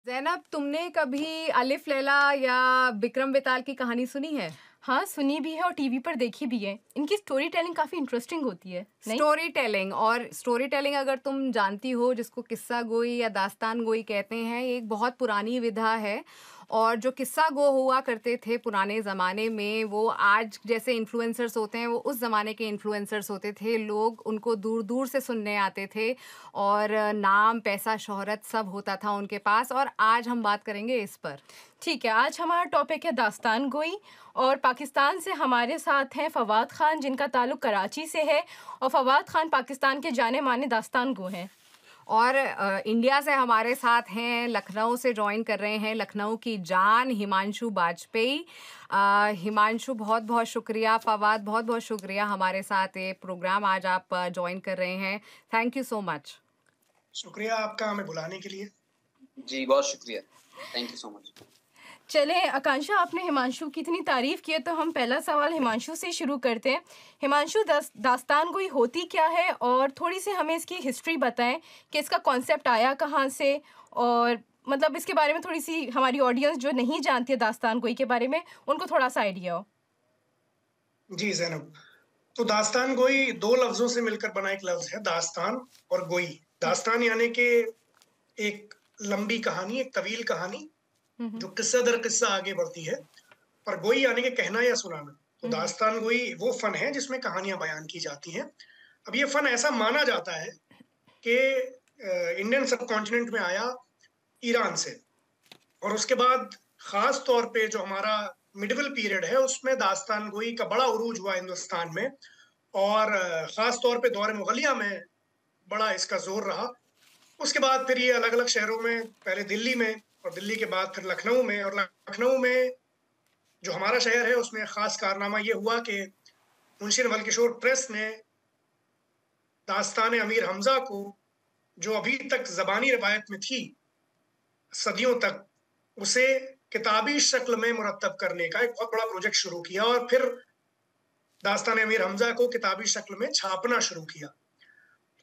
ज़ैनब, तुमने कभी अलिफ लैला या विक्रम बेताल की कहानी सुनी है? हाँ, सुनी भी है और टीवी पर देखी भी है। इनकी स्टोरी टेलिंग काफ़ी इंटरेस्टिंग होती है, नहीं? स्टोरी टेलिंग अगर तुम जानती हो, जिसको किस्सा गोई या दास्तान गोई कहते हैं, ये एक बहुत पुरानी विधा है। और जो किस्सा गो हुआ करते थे पुराने ज़माने में, वो आज जैसे इन्फ्लुएंसर्स होते हैं, वो उस ज़माने के इन्फ्लुएंसर्स होते थे। लोग उनको दूर-दूर से सुनने आते थे और नाम, पैसा, शोहरत सब होता था उनके पास। और आज हम बात करेंगे इस पर। ठीक है, आज हमारा टॉपिक है दास्तान गोई और पाकिस्तान से हमारे साथ हैं फवाद खान, जिनका ताल्लुक कराची से है और फवाद खान पाकिस्तान के जाने-माने दास्तान गो हैं। और इंडिया से हमारे साथ हैं, लखनऊ से जॉइन कर रहे हैं, लखनऊ की जान हिमांशु बाजपेयी। हिमांशु, बहुत-बहुत शुक्रिया। फवाद, बहुत-बहुत शुक्रिया हमारे साथ ये प्रोग्राम आज आप जॉइन कर रहे हैं। Thank you so much. शुक्रिया आपका हमें बुलाने के लिए। जी, बहुत शुक्रिया। Thank you so much. चलें, आकांक्षा, आपने हिमांशु की इतनी तारीफ़ की है तो हम पहला सवाल हिमांशु से शुरू करते हैं। हिमांशु, दास्तान गोई होती क्या है और थोड़ी सी हमें इसकी हिस्ट्री बताएं कि इसका कॉन्सेप्ट आया कहाँ से, और मतलब इसके बारे में थोड़ी सी हमारी ऑडियंस जो नहीं जानती है दास्तान गोई के बारे में, उनको थोड़ा सा आइडिया हो। जी ज़ैनब, तो दास्तान गोई 2 लफ्ज़ों से मिलकर बना एक लफ्ज़ है, दास्तान और गोई। दास्तान यानी कि एक लंबी कहानी, एक तवील कहानी जो किस्सा दर किस्सा आगे बढ़ती है, और गोई यानी कि कहना या सुनाना। तो दास्तान गोई वो फ़न है जिसमें कहानियाँ बयान की जाती हैं। अब ये फ़न ऐसा माना जाता है कि इंडियन सबकॉन्टिनेंट में आया ईरान से, और उसके बाद ख़ास तौर पे जो हमारा मिडीवल पीरियड है, उसमें दास्तान गोई का बड़ा उरूज हुआ हिंदुस्तान में, और ख़ास तौर पे दौर मुग़लिया में बड़ा इसका ज़ोर रहा। उसके बाद फिर ये अलग-अलग शहरों में, पहले दिल्ली में और दिल्ली के बाद फिर लखनऊ में, और लखनऊ में जो हमारा शहर है, उसमें ख़ास कारनामा ये हुआ कि मुंशी नवल किशोर प्रेस ने दास्तान अमीर हमज़ा को, जो अभी तक ज़बानी रिवायत में थी सदियों तक, उसे किताबी शक्ल में मुरत्तब करने का एक बहुत बड़ा प्रोजेक्ट शुरू किया, और फिर दास्तान अमीर हमज़ा को किताबी शक्ल में छापना शुरू किया।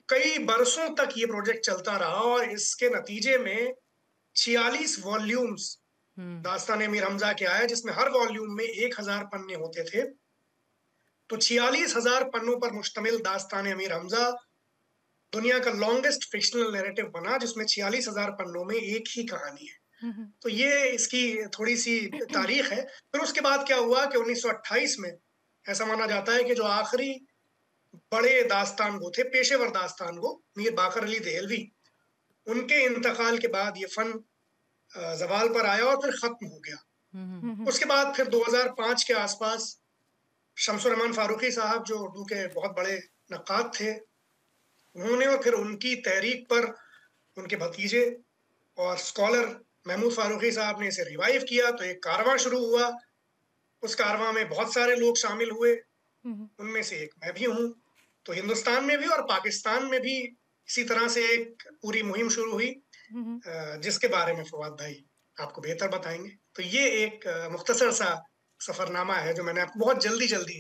कई बरसों तक ये प्रोजेक्ट चलता रहा और इसके नतीजे में 46 वॉल्यूम्स दास्तान अमीर हमज़ा के आए, जिसमें हर वॉल्यूम में 1000 पन्ने होते थे। तो 46,000 पन्नों पर मुश्तमिल दास्तान अमीर हमज़ा दुनिया का लॉन्गेस्ट फिक्शनल नैरेटिव बना, जिसमें 46,000 पन्नों में एक ही कहानी है। तो ये इसकी थोड़ी-सी तारीख है। फिर उसके बाद क्या हुआ कि 1928 में ऐसा माना जाता है कि जो आखिरी बड़े दास्तान गो थे, पेशेवर दास्तान गो, मीर बाकर अली देहलवी, उनके इंतकाल के बाद ये फ़न ज़वाल पर आया और फिर ख़त्म हो गया। उसके बाद फिर 2005 के आसपास शम्सुर रहमान फारूकी साहब, जो उर्दू के बहुत बड़े नक्काद थे, उन्होंने और फिर उनकी तहरीक पर उनके भतीजे और स्कॉलर महमूद फारूकी साहब ने इसे रिवाइव किया। तो एक कारवां शुरू हुआ। उस कारवां में बहुत सारे लोग शामिल हुए, उनमें से एक मैं भी हूँ। तो हिंदुस्तान में भी और पाकिस्तान में भी इसी तरह से एक पूरी मुहिम शुरू हुई, जिसके बारे में फवाद भाई आपको बेहतर बताएंगे। तो ये एक मुख्तसर सा सफरनामा है जो मैंने आपको बहुत जल्दी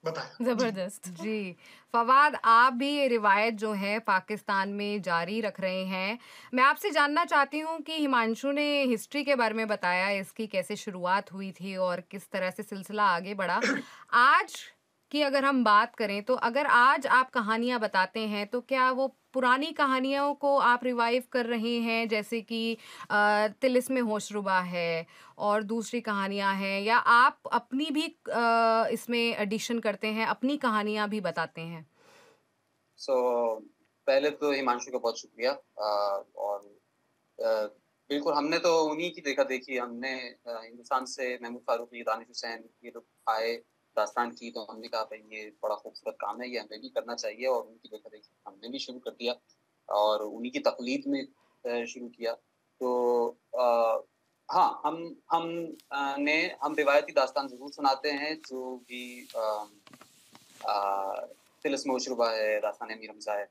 बताया। ज़बरदस्त। जी, फवाद, आप भी ये रिवायत जो है पाकिस्तान में जारी रख रहे हैं। मैं आपसे जानना चाहती हूँ कि हिमांशु ने हिस्ट्री के बारे में बताया, इसकी कैसे शुरुआत हुई थी और किस तरह से सिलसिला आगे बढ़ा। आज की अगर हम बात करें, तो अगर आज आप कहानियाँ बताते हैं, तो क्या वो पुरानी कहानियों को आप रिवाइव कर रहे हैं, जैसे कि तिलिस्म होशरुबा है और दूसरी कहानियाँ हैं, या आप अपनी भी इसमें एडिशन करते हैं, अपनी कहानियाँ भी बताते हैं? पहले तो हिमांशु का बहुत शुक्रिया, और बिल्कुल हमने तो उन्हीं की देखा-देखी, हमने हिंदुस्तान से महमूद फारूकी, दानिश हुसैन, ये लोग आए दास्तान की, तो हमने कहा भाई ये बड़ा खूबसूरत काम है, ये हमें भी करना चाहिए, और उनकी देखा-देखी हमने भी शुरू कर दिया और उन्हीं की तक़लीद में शुरू किया। तो हाँ, हम रिवायती दास्तान ज़रूर सुनाते हैं, जो भी तिलिस्म होशरुबा है, दास्तान अमीर हमज़ा है,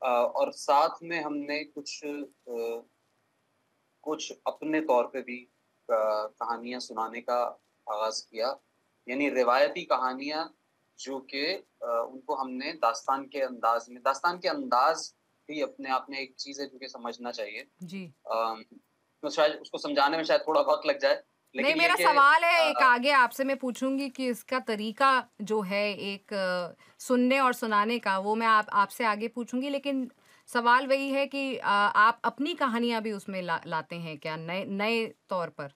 और साथ में हमने कुछ अपने तौर पे भी कहानियाँ सुनाने का आगाज़ किया, यानी रिवायती कहानियाँ जो कि उनको हमने दास्तान के अंदाज़ भी अपने आप में एक चीज़ है जो कि समझना चाहिए। जी। तो शायद उसको समझाने में शायद थोड़ा वक़्त लग जाए। नहीं, लेकिन ये मेरा कि सवाल है एक आगे आपसे मैं पूछूँगी कि इसका तरीका जो है एक सुनने और सुनाने का, वो मैं आपसे आगे पूछूँगी, लेकिन सवाल वही है कि आप अपनी कहानियाँ भी उसमें लाते हैं क्या नए नए तौर पर?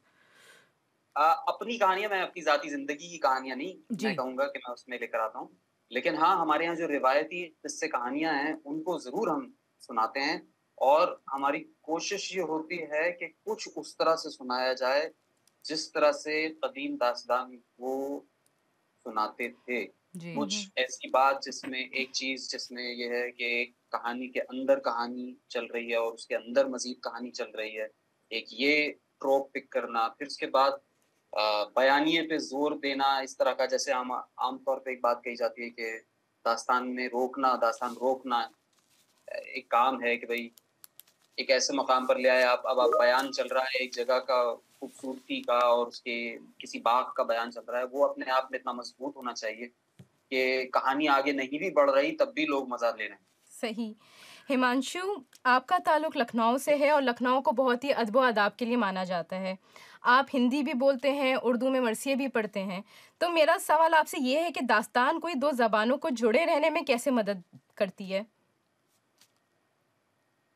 अपनी कहानियाँ, मैं अपनी ज़ाती ज़िंदगी की कहानियाँ नहीं मैं जी। कहूँगा कि मैं उसमें लेकर आता हूँ। लेकिन हाँ, हमारे यहाँ जो रिवायती किस्से कहानियाँ हैं, उनको ज़रूर हम सुनाते हैं और हमारी कोशिश ये होती है कि कुछ उस तरह से सुनाया जाए, जिस तरह से कदीम दास्तान वो सुनाते थे। जी। हुँ, हुँ। कुछ ऐसी बात जिसमें एक चीज़ जिसमें ये है कि एक कहानी के अंदर कहानी चल रही है और उसके अंदर मज़ीद कहानी चल रही है। एक ये ट्रोप पिक करना, फिर उसके बाद बयानिए पे ज़ोर देना, इस तरह का, जैसे आम तौर पे एक बात कही जाती है कि दास्तान रोकना एक काम है कि भई एक ऐसे मकाम पर ले आए आप, अब आप बयान चल रहा है एक जगह का खूबसूरती का और उसके किसी बाग का बयान चल रहा है, वो अपने आप में इतना मज़बूत होना चाहिए कि कहानी आगे नहीं भी बढ़ रही तब भी लोग मज़ा ले रहे हैं। सही। हिमांशु, आपका ताल्लुक लखनऊ से है और लखनऊ को बहुत ही अदब-ओ-आदाब के लिए माना जाता है। आप हिंदी भी बोलते हैं, उर्दू में मरसिए भी पढ़ते हैं। तो मेरा सवाल आपसे ये है कि दास्तान कोई 2 ज़बानों को जुड़े रहने में कैसे मदद करती है?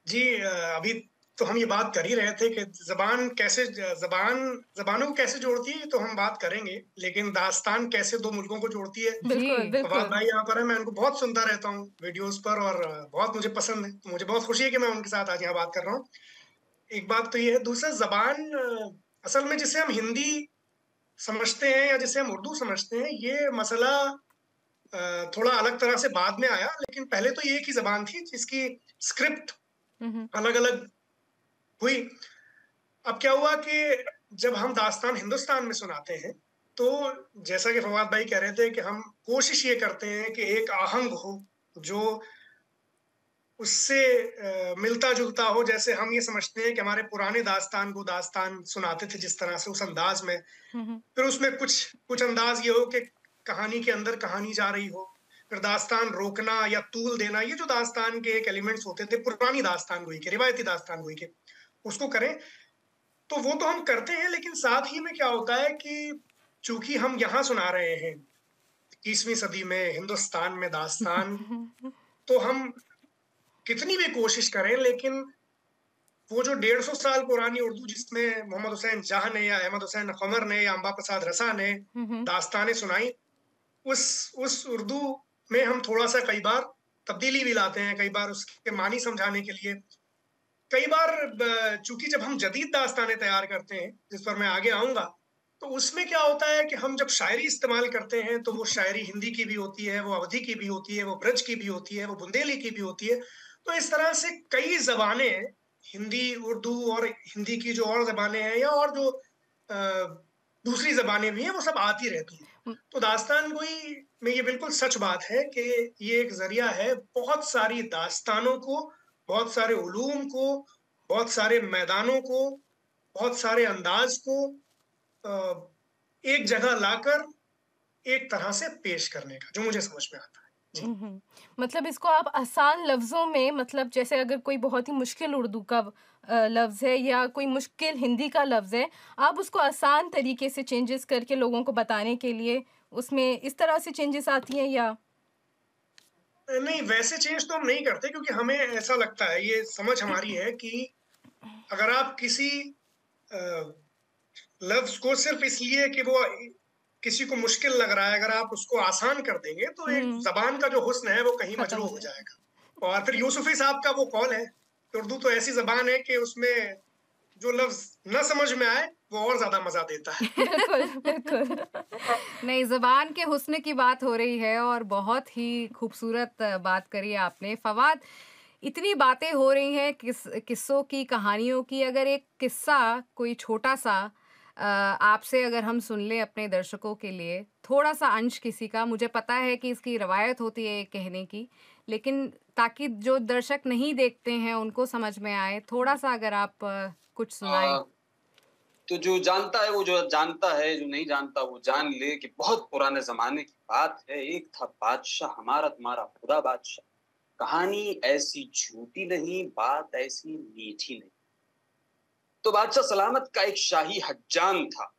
जी अभी तो हम ये बात कर ही रहे थे कि ज़बानों को कैसे जोड़ती है, ये तो हम बात करेंगे, लेकिन दास्तान कैसे 2 मुल्कों को जोड़ती है। बिल्कुल, जी। फवाद बिल्कुल। भाई यहाँ पर हैं, मैं उनको बहुत सुनता रहता हूँ वीडियोज़ पर और बहुत मुझे पसंद है। तो मुझे बहुत खुशी है कि मैं उनके साथ आज यहाँ बात कर रहा हूँ। एक बात तो ये है, दूसरा ज़बान असल में जिसे हम हिंदी समझते हैं या जिसे हम उर्दू समझते हैं, ये मसला थोड़ा अलग तरह से बाद में आया, लेकिन पहले तो ये एक ही ज़बान थी जिसकी स्क्रिप्ट हुँ, हुँ। अलग-अलग हुई। अब क्या हुआ कि जब हम दास्तान हिंदुस्तान में सुनाते हैं, तो जैसा कि फवाद भाई कह रहे थे कि हम कोशिश ये करते हैं कि एक आहंग हो, जो उससे मिलता-जुलता हो। जैसे हम ये समझते हैं कि हमारे पुराने दास्तान को दास्तान सुनाते थे जिस तरह से उस अंदाज़ में, हुँ, हुँ। फिर उसमें कुछ कुछ अंदाज़ ये हो कि कहानी के अंदर कहानी जा रही हो। फिर दास्तान रोकना या तूल देना, ये जो दास्तान के एक एलिमेंट्स होते थे, पुरानी दास्तान गोई के, रिवायती दास्तान गोई के, उसको करें। तो वो तो हम करते हैं, लेकिन साथ ही में क्या होता है कि चूँकि हम यहाँ सुना रहे हैं, 21वीं सदी में हिंदुस्तान में दास्तान, तो हम कितनी भी कोशिश करें, लेकिन वो जो 150 साल पुरानी उर्दू जिसमें मोहम्मद हुसैन शाह ने या अहमद हुसैन क़मर ने या अम्बा प्रसाद रसा ने हुँ, हुँ। दास्तानें सुनाई, उस उर्दू में हम थोड़ा-सा कई बार तब्दीली भी लाते हैं, कई बार उसके मानी समझाने के लिए। कई बार चूँकि जब हम जदीद दास्तानें तैयार करते हैं, जिस पर मैं आगे आऊँगा, तो उसमें क्या होता है कि हम जब शायरी इस्तेमाल करते हैं, तो वो शायरी हिंदी की भी होती है, वो अवधी की भी होती है, वो ब्रज की भी होती है, वो बुंदेली की भी होती है। तो इस तरह से कई ज़बानें, हिंदी, उर्दू और हिंदी की जो और ज़बानें हैं या और जो दूसरी ज़बानें भी हैं, वो सब आती रहती हैं। हुँ, तो दास्तान गोई में ये बिल्कुल सच बात है कि ये एक ज़रिया है बहुत सारी दास्तानों को, बहुत सारे उलूम को, बहुत सारे मैदानों को, बहुत सारे अंदाज़ को अ, एक जगह लाकर एक तरह से पेश करने का, जो मुझे समझ में आता है। जी। हुँ, हुँ। मतलब इसको आप आसान लफ्ज़ों में, मतलब जैसे अगर कोई बहुत ही मुश्किल उर्दू का लफ्ज़ है या कोई मुश्किल हिंदी का लफ्ज़ है, आप उसको आसान तरीके से चेंजेस करके लोगों को बताने के लिए उसमें इस तरह से चेंजेस आती हैं या? नहीं, वैसे चेंज तो हम नहीं करते क्योंकि हमें ऐसा लगता है, ये समझ हमारी है कि अगर आप किसी अ, लफ्ज़ को सिर्फ़ इसलिए कि वो किसी को मुश्किल लग रहा है, अगर आप उसको आसान कर देंगे, तो एक हुँ, ज़बान का जो हुस्न है, वो कहीं ख़त्म मजरूह हो हो जाएगा। जाएगा। और फिर यूसुफ़ी साहब का वो कौल है कि उर्दू तो ऐसी ज़बान है कि उसमें जो लफ्ज़ ना समझ में आए, वो और ज़्यादा मज़ा देता है। बिल्कुल, बिल्कुल। नहीं, ज़ुबान के हुस्न की बात हो रही है और बहुत ही खूबसूरत बात करी आपने। फ़वाद, इतनी बातें हो रही हैं किस्सों की, कहानियों की, अगर एक किस्सा कोई छोटा-सा आपसे अगर हम सुन लें अपने दर्शकों के लिए, थोड़ा-सा अंश किसी का, मुझे पता है कि इसकी रवायत होती है एक कहने की, लेकिन ताकि जो दर्शक नहीं देखते हैं, उनको समझ में आए, थोड़ा-सा अगर आप कुछ सुनाएँ। अ, तो जो जानता है वो जो जानता है, जो नहीं जानता वो जान ले कि बहुत पुराने ज़माने की बात है। एक था बादशाह हमारा तुम्हारा खुदा बादशाह। कहानी ऐसी झूठी नहीं, बात ऐसी मीठी नहीं। तो बादशाह सलामत का एक शाही हज्जाम था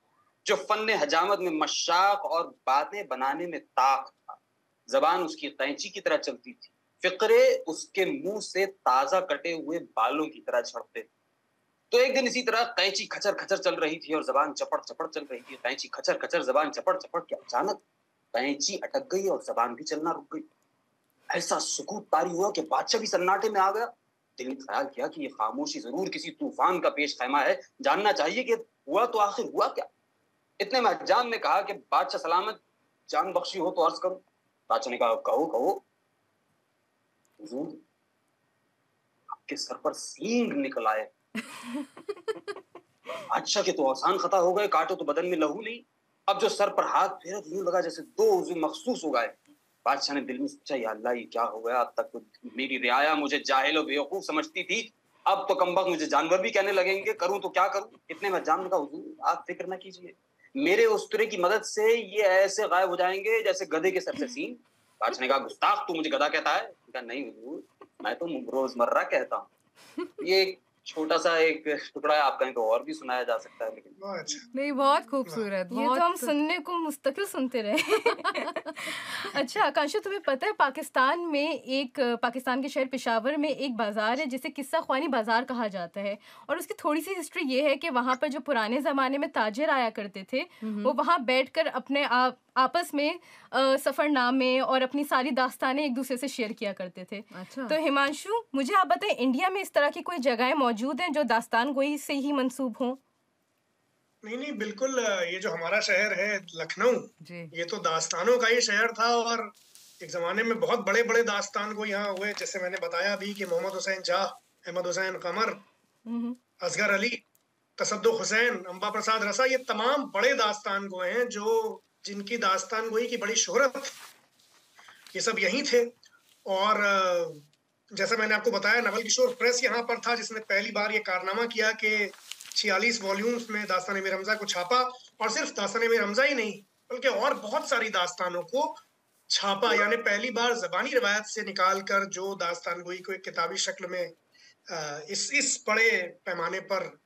जो फन हजामत में मशाक और बातें बनाने में ताक था। जबान उसकी कैंची की तरह चलती थी, फिक्रे उसके मुंह से ताजा कटे हुए बालों की तरह झड़ते थे। तो एक दिन इसी तरह कैंची खचर खचर चल रही थी और जबान चपड़ चपड़ चल रही थी। कैंची खचर खचर, जबान चपड़ चपड़ के अचानक कैंची अटक गई और जबान भी चलना रुक गई। ऐसा सुकूत तारी हुआ कि बादशाह भी सन्नाटे में आ गया। दिल ने ख्याल किया कि ये खामोशी जरूर किसी तूफान का पेश खैमा है, जानना चाहिए कि हुआ तो आखिर हुआ क्या। इतने में हज्जाम ने कहा कि बादशाह सलामत जान बख्शी हो तो अर्ज करो। बादशाह ने कहा, कहो कहो। हुजूर, आपके सर पर सींग निकल आए। बादशाह के तो आसान खता हो गए, काटो तो बदन में लहू नहीं। अब जो सर पर हाथ फेरा तो यूं लगा जैसे दो उज़ू मखसूस हो गए। बादशाह ने दिल में सोचा, या अल्लाह ये क्या हो गया। अब तक तो मेरी रियाया मुझे जाहिल और बेवकूफ समझती थी, अब तो कमबख्त मुझे जानवर भी कहने लगेंगे। करूं तो क्या करूं। इतने में हज्जाम ने कहा, हुजूर आप फिक्र न कीजिए, मेरे उस्तरे की मदद से ये ऐसे गायब हो जाएंगे जैसे गधे के सर से सींग। बादशाह ने कहा, गुस्ताख तू मुझे गधा कहता है। कहा, नहीं हुजूर, मैं तो रोजमर्रा कहता हूँ। ये छोटा सा एक टुकड़ा है, आप कहें तो और भी सुनाया जा सकता है, लेकिन बहुत अच्छा। नहीं, बहुत वाह। खूबसूरत, ये तो हम बहुत सुनने को मुस्तकिल सुनते रहे। अच्छा आकांक्षा, तुम्हें पता है पाकिस्तान के शहर पेशावर में एक बाजार है जिसे किस्सा ख्वानी बाजार कहा जाता है, और उसकी थोड़ी सी हिस्ट्री ये है कि वहाँ पर जो पुराने ज़माने में ताजिर आया करते थे वो वहाँ बैठकर अपने आपस में सफ़रनामे और अपनी सारी दास्तानें एक दूसरे से शेयर किया करते थे। अच्छा। तो हिमांशु, मुझे आप बताएं, इंडिया में इस तरह की कोई जगहें मौजूद हैं जो दास्तान गोई से ही मंसूब हों? नहीं नहीं, बिल्कुल। ये जो हमारा शहर है लखनऊ, जी। ये तो दास्तानों का ही शहर था। और एक जमाने में बहुत बड़े बड़े दास्तान को यहाँ हुए, जैसे मैंने बताया अभी कि मोहम्मद हुसैन शाह, अहमद हुसैन कमर, हम्म, असगर अली, तसद्दुक़ हुसैन, अम्बा प्रसाद रसा, ये तमाम बड़े दास्तान गोए हैं जो जिनकी दास्तान गोई की बड़ी शोहरत, ये सब यहीं थे। और जैसा मैंने आपको बताया, नवल किशोर प्रेस यहाँ पर था जिसने पहली बार ये कारनामा किया कि 46 वॉल्यूम्स में दास्तान मीर हमजा को छापा। और सिर्फ दास्तान मीर हमजा ही नहीं, बल्कि और बहुत सारी दास्तानों को छापा। यानी पहली बार ज़बानी रिवायत से निकाल कर जो दास्तान गोई को एक किताबी शक्ल में इस बड़े पैमाने पर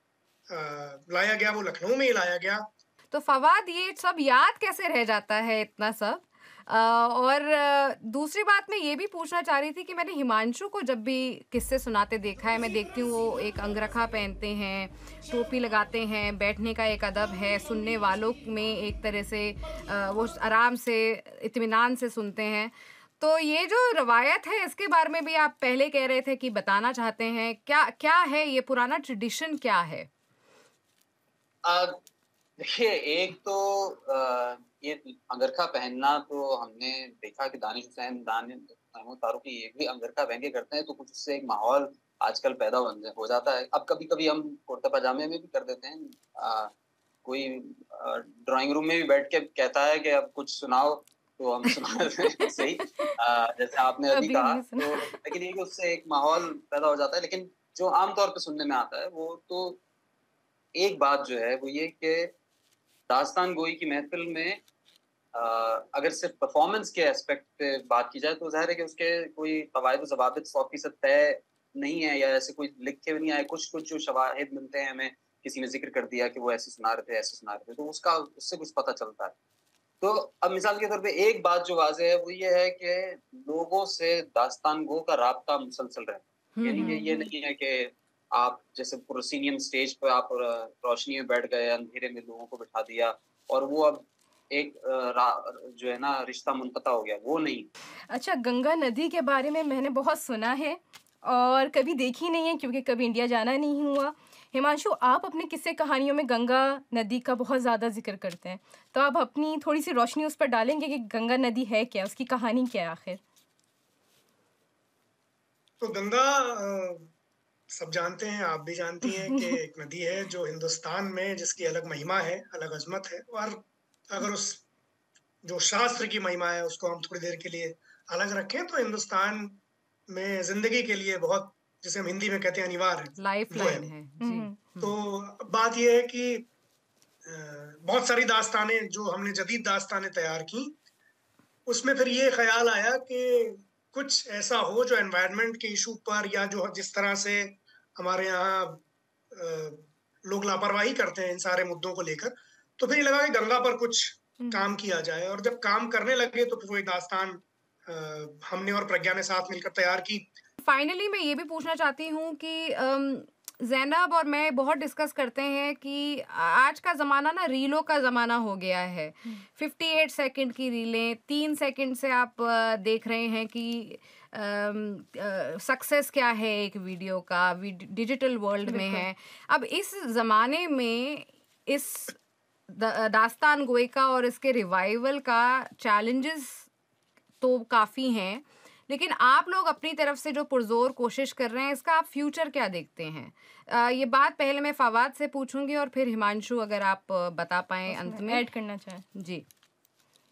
लाया गया, वो लखनऊ में ही लाया गया। तो फवाद, ये सब याद कैसे रह जाता है इतना सब? और दूसरी बात मैं ये भी पूछना चाह रही थी कि मैंने हिमांशु को जब भी किस्से सुनाते देखा है, मैं देखती हूँ वो एक अंगरखा पहनते हैं, टोपी लगाते हैं, बैठने का एक अदब है, सुनने वालों में एक तरह से वो आराम से इत्मीनान से सुनते हैं। तो ये जो रवायत है इसके बारे में भी आप पहले कह रहे थे कि बताना चाहते हैं, क्या क्या है ये पुराना ट्रेडिशन, क्या है? देखिए, एक तो ये अंगरखा पहनना तो हमने देखा कि दानिश हुसैन, महमूद फारूकी ये भी अंगरखा पहन के करते हैं, तो कुछ उससे एक माहौल आजकल पैदा हो जाता है। अब कभी कभी हम कुर्ता पजामे में भी कर देते हैं। कोई ड्राइंग रूम में भी बैठ के कहता है कि अब कुछ सुनाओ, तो हम सुना देते हैं सही, जैसे आपने अभी अभी कहा। हमने सुना। तो लेकिन ये कि उससे एक माहौल पैदा हो जाता है। लेकिन जो आमतौर पे सुनने में आता है वो तो एक बात जो है वो ये कि दास्तान गोई की महफिल में अगर सिर्फ परफॉर्मेंस के एस्पेक्ट पे बात की जाए तो जाहिर है कि उसके कोई कवायद ज़वाबित 100% तय नहीं है, या ऐसे कोई लिख के भी नहीं आए। कुछ कुछ जो शवाहिद मिलते हैं हमें, किसी ने जिक्र कर दिया कि वो ऐसे सुना रहे थे, ऐसे सुना रहे थे, तो उससे कुछ पता चलता है। तो अब मिसाल के तौर पे एक बात जो वाज़ेह है वो ये है कि लोगों से दास्तान गो का राब्ता मुसलसल रहता है। यानी कि ये नहीं है कि आप जैसे प्रोसीनियम स्टेज पे आप रोशनी में बैठ गए, अंधेरे में लोगों को बिठा दिया और वो अब एक जो है ना रिश्ता मुनक़ता हो गया, वो नहीं। अच्छा, गंगा नदी के बारे में मैंने बहुत सुना है और कभी देखी नहीं है क्योंकि कभी इंडिया जाना नहीं हुआ। हिमांशु, आप अपने किस्से कहानियों में गंगा नदी का बहुत ज़्यादा जिक्र करते हैं, तो आप अपनी थोड़ी सी रोशनी उस पर डालेंगे कि गंगा नदी है क्या, उसकी कहानी क्या है आखिर? तो गंगा सब जानते हैं, आप भी जानती हैं कि एक नदी है जो हिंदुस्तान में जिसकी अलग महिमा है, अलग अजमत है। और अगर उस जो शास्त्र की महिमा है उसको हम थोड़ी देर के लिए अलग रखें तो हिंदुस्तान में जिंदगी के लिए बहुत, जिसे हम हिंदी में कहते हैं, अनिवार्य लाइफ वो है। लाइन है जी। तो बात यह है कि बहुत सारी दास्तानें जो हमने जदीद दास्तानें तैयार की, उसमें फिर ये ख्याल आया कि कुछ ऐसा हो जो एनवायरनमेंट के इशू पर, या जो जिस तरह से हमारे यहाँ लोग लापरवाही करते हैं इन सारे मुद्दों को लेकर, तो फिर ये लगा कि गंगा पर कुछ काम किया जाए। और जब काम करने लगे तो फिर वो एक दास्तान हमने और प्रज्ञा ने साथ मिलकर तैयार की। फाइनली मैं ये भी पूछना चाहती हूँ कि ज़ैनब और मैं बहुत डिस्कस करते हैं कि आज का ज़माना ना रीलों का ज़माना हो गया है। 58 सेकंड की रीलें, 3 सेकंड से आप देख रहे हैं कि सक्सेस क्या है एक वीडियो का, डिजिटल वर्ल्ड में है। अब इस ज़माने में इस दास्तान गोई का और इसके रिवाइवल का चैलेंजेस तो काफ़ी हैं, लेकिन आप लोग अपनी तरफ से जो पुरजोर कोशिश कर रहे हैं, इसका आप फ्यूचर क्या देखते हैं? ये बात पहले मैं फवाद से पूछूंगी और फिर हिमांशु अगर आप बता पाएं अंत में ऐड करना चाहें। जी।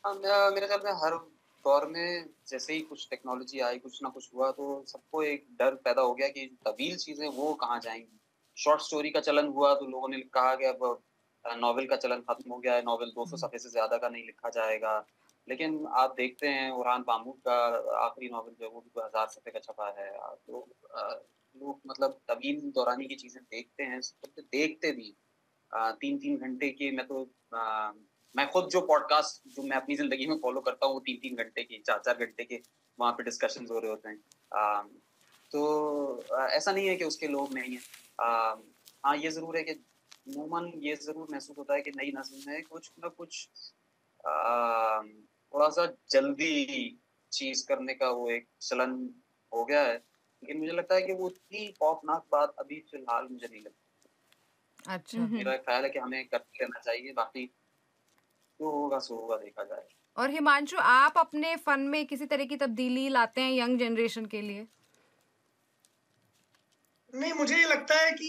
मेरे ख्याल में हर दौर में जैसे ही कुछ टेक्नोलॉजी आई, कुछ ना कुछ हुआ, तो सबको एक डर पैदा हो गया कि तवील चीजें वो कहाँ जाएंगी। शॉर्ट स्टोरी का चलन हुआ तो लोगों ने कहा कि अब नॉवेल का चलन खत्म हो गया है, नॉवेल 200 सफ़े से ज्यादा का नहीं लिखा जाएगा। लेकिन आप देखते हैं उरहान पामूद का आखिरी नॉवेल जो है वो भी 1000 सफ़े का छपा है। तो लोग मतलब तवील दौरानी की चीजें देखते हैं, देखते भी 3-3 घंटे के। मैं खुद जो पॉडकास्ट जो मैं अपनी जिंदगी में फॉलो करता हूँ वो 3-3 घंटे के, 4-4 घंटे के वहाँ पे डिस्कशन हो रहे होते हैं। तो ऐसा नहीं है कि उसके लोग नहीं है। हाँ, ये जरूर है कि अमूमन ये जरूर महसूस होता है कि नई नस्ल में कुछ ना कुछ थोड़ा सा जल्दी चीज करने का वो एक चलन हो गया है। लेकिन मुझे लगता है कि वो उतनी खौफनाक बात अभी फिलहाल मुझे नहीं लगती। अच्छा। मेरा ख्याल है कि हमें कर लेना चाहिए, बाकी जो होगा सो होगा, देखा जाए। और हिमांशु, आप अपने फन में किसी तरह की तब्दीली लाते हैं यंग जनरेशन के लिए? नहीं, मुझे ये लगता है कि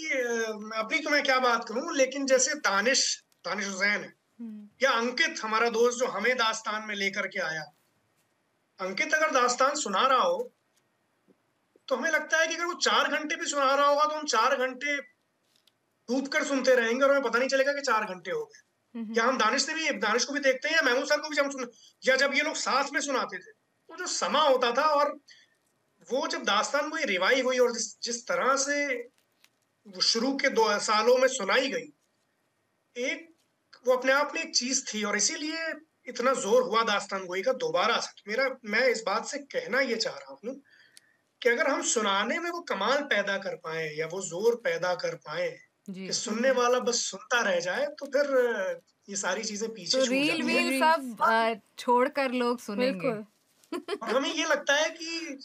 अभी तो मैं क्या बात करूं, लेकिन जैसे दानिश हुसैन है या अंकित हमारा दोस्त जो हमें दास्तान में लेकर के आया, अंकित अगर दास्तान सुना रहा हो तो हमें लगता है कि अगर वो 4 घंटे भी सुना रहा होगा तो हम 4 घंटे डूब कर सुनते रहेंगे और हमें पता नहीं चलेगा कि 4 घंटे हो गए। या हम दानिश को भी देखते हैं या महमूद सर को भी हम सुन, या जब ये लोग साथ में सुनाते थे तो जो समा होता था, और वो जब दास्तान कोई रिवाइव हुई और जिस तरह से वो शुरू के 2 सालों में सुनाई गई, एक वो अपने आप में एक चीज थी। और इसीलिए इतना जोर हुआ दास्तान गोई का दोबारा से। मैं इस बात से कहना ये चाह रहा हूँ कि अगर हम सुनाने में वो कमाल पैदा कर पाए या वो जोर पैदा कर पाए कि सुनने वाला बस सुनता रह जाए, तो फिर ये सारी चीजें पीछे तो छूट जाती हैं। रील सब छोड़कर लोग सुनेंगे। और हमें ये लगता है कि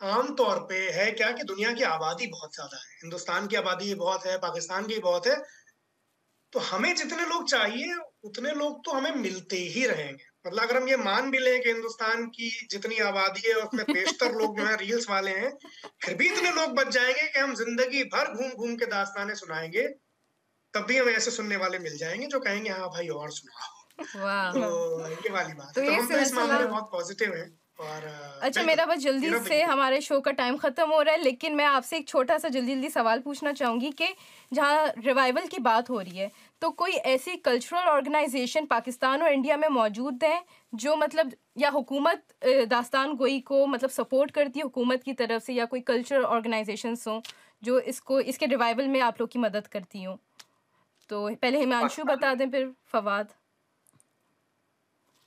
आम तौर पे है क्या कि दुनिया की आबादी बहुत ज्यादा है, हिंदुस्तान की आबादी बहुत है, पाकिस्तान की बहुत है, तो हमें जितने लोग चाहिए उतने लोग तो हमें मिलते ही रहेंगे। मतलब अगर हम ये मान भी लें कि हिंदुस्तान की जितनी आबादी है उसमें बेशतर लोग जो है रील्स वाले हैं, फिर भी इतने लोग बच जाएंगे कि हम जिंदगी भर घूम घूम के दास्तानें सुनाएंगे, तब भी हमें ऐसे सुनने वाले मिल जाएंगे जो कहेंगे हाँ भाई और सुनाओ। तो ये वाली बात है। तो हम तो इस मामले में बहुत पॉजिटिव हैं। और अच्छा, मेरा बस जल्दी से हमारे शो का टाइम ख़त्म हो रहा है, लेकिन मैं आपसे एक छोटा सा जल्दी सवाल पूछना चाहूँगी कि जहाँ रिवाइवल की बात हो रही है, तो कोई ऐसी कल्चरल ऑर्गेनाइजेशन पाकिस्तान और इंडिया में मौजूद है जो मतलब, या हुकूमत दास्तान गोई को मतलब सपोर्ट करती है हुकूमत की तरफ से, या कोई कल्चरल ऑर्गेनाइजेशंस हों जो इसके रिवाइवल में आप लोग की मदद करती हों? तो पहले हिमांशु बता दें, फिर फवाद।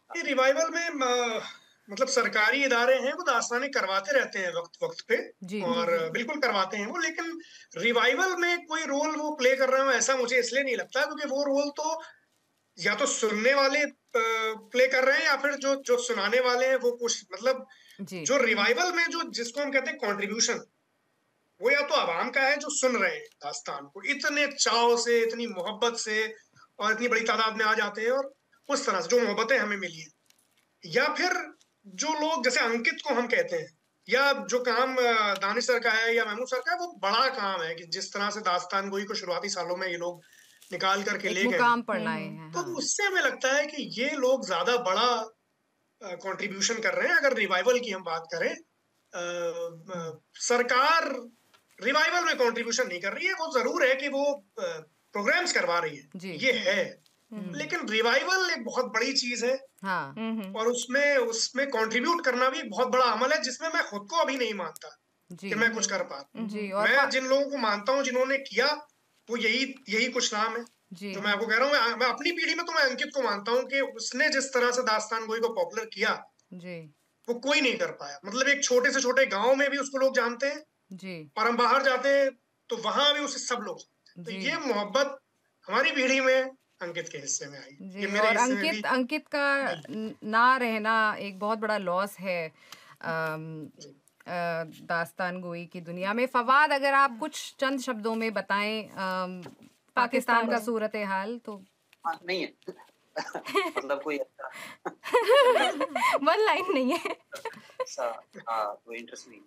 रिवाइवल में मतलब सरकारी इदारे हैं वो दास्तानें करवाते रहते हैं वक्त वक्त पे, और बिल्कुल करवाते हैं वो, लेकिन रिवाइवल में कोई रोल वो प्ले कर रहे हो ऐसा मुझे इसलिए नहीं लगता, क्योंकि वो रोल तो या तो सुनने वाले प्ले कर रहे हैं या फिर जो सुनाने वाले हैं वो कुछ मतलब जो रिवाइवल में जो जिसको हम कहते हैं कॉन्ट्रीब्यूशन, वो या तो आवाम का है जो सुन रहे हैं दास्तान को इतने चाव से, इतनी मोहब्बत से, और इतनी बड़ी तादाद में आ जाते हैं और उस तरह से जो मोहब्बतें हमें मिली है, या फिर जो लोग जैसे अंकित को हम कहते हैं, या जो काम दानिश सर का है या महमूद सर का है, वो बड़ा काम है कि जिस तरह से दास्तान गोई को शुरुआती सालों में ये लोग निकाल करके ले गए, तो उससे हमें लगता है कि ये लोग ज्यादा बड़ा कंट्रीब्यूशन कर रहे हैं। अगर रिवाइवल की हम बात करें, सरकार रिवाइवल में कंट्रीब्यूशन नहीं कर रही है, वो जरूर है कि वो प्रोग्राम्स करवा रही है, ये है, लेकिन रिवाइवल एक बहुत बड़ी चीज है। और उसमें कंट्रीब्यूट करना भी एक बहुत बड़ा अमल है, जिसमें मैं खुद को अभी नहीं मानता कि मैं कुछ कर पाता। मैं जिन लोगों को मानता हूँ जिन्होंने किया, वो यही कुछ नाम है जी जो मैं आपको कह रहा हूँ। मैं अपनी पीढ़ी में तो मैं अंकित को मानता हूँ कि उसने जिस तरह से दास्तान गोई को पॉपुलर किया जी वो कोई नहीं कर पाया। मतलब एक छोटे से छोटे गांव में भी उसको लोग जानते हैं जी और हम बाहर जाते हैं तो वहां भी उसे सब लोग जानते हैं। तो जी ये मोहब्बत हमारी पीढ़ी में अंकित के हिस्से में आई, ये जी मेरे और हिस्से में भी अंकित का आई। ना रहना एक बहुत बड़ा लॉस है जी। दास्तान गोई की दुनिया में। फवाद, अगर आप कुछ चंद शब्दों में बताएं पाकिस्तान पाकिस्तान का में सूरत हाल तो। हाँ, नहीं है। मतलब कोई अच्छा वन लाइन नहीं है। ऐसा कोई इंटरेस्ट नहीं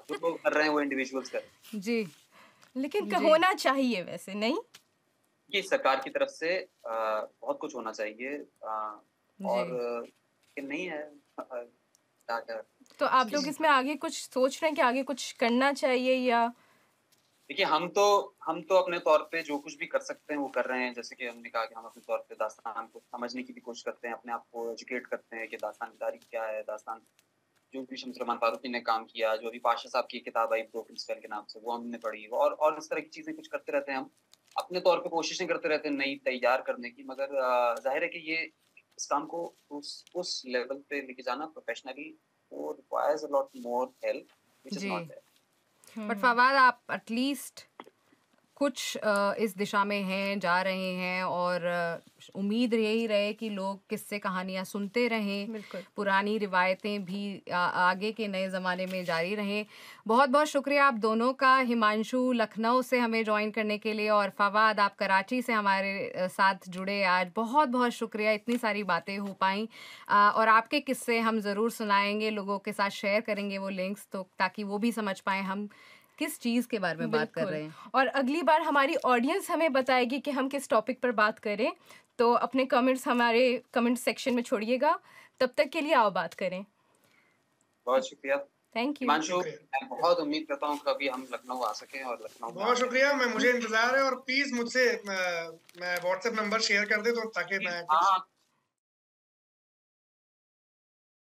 जो लोग कर रहे हैं वो इंडिविजुअल्स कर रहे हैं। जी लेकिन जी होना चाहिए वैसे, नहीं? ये सरकार की तरफ से बहुत कुछ होना चाहिए जी और ये नहीं है क्या क्या। तो आप लोग इसमें आगे कुछ सोच रहे हैं कि आगे कुछ करना चाहिए या? देखिए हम तो अपने तौर पे जो कुछ भी कर सकते हैं वो कर रहे हैं। जैसे कि हमने कहा कि हम अपने तौर पे दास्तान को समझने की भी कोशिश करते हैं, अपने आप को एजुकेट करते हैं कि दास्तान की तारीख क्या है, दास्तान जो भी शम्स रहमान फारूकी ने काम किया, जो अभी पाशा साहब की किताब आई ब्रोकन स्पेल के नाम से, वो हमने पढ़ी और इस तरह की चीजें कुछ करते रहते हैं। हम अपने तौर पे कोशिशें करते रहते हैं नई तैयार करने की, मगर जाहिर है कि ये इस काम को उस लेवल पे लेके जाना प्रोफेशनली वो requires a lot more help which is जी नॉट देयर। बट फवाद, आप एटलीस्ट कुछ इस दिशा में हैं, जा रहे हैं और उम्मीद यही रहे कि लोग किस्से कहानियाँ सुनते रहें, बिल्कुल। पुरानी रिवायतें भी आगे के नए ज़माने में जारी रहें। बहुत बहुत शुक्रिया आप दोनों का, हिमांशु लखनऊ से हमें ज्वाइन करने के लिए और फवाद आप कराची से हमारे साथ जुड़े आज। बहुत बहुत शुक्रिया, इतनी सारी बातें हो पाई और आपके किस्से हम ज़रूर सुनाएंगे, लोगों के साथ शेयर करेंगे वो लिंक्स, तो ताकि वो भी समझ पाएँ हम किस चीज़ के बारे में बात कर रहे हैं। और अगली बार हमारी ऑडियंस हमें बताएगी कि हम किस टॉपिक पर बात करें, तो अपने कमेंट्स हमारे कमेंट सेक्शन में छोड़िएगा। तब तक के लिए आओ बात करें। बहुत शुक्रिया थैंक यू। हिमांशु, मैं बहुत उम्मीद करता हूँ कभी हम लखनऊ आ सकें और लखनऊ में बहुत शुक्रिया, मुझे इंतजार है और प्लीज मुझसे मैं व्हाट्सएप नंबर शेयर कर दे तो ताकि मैं हाँ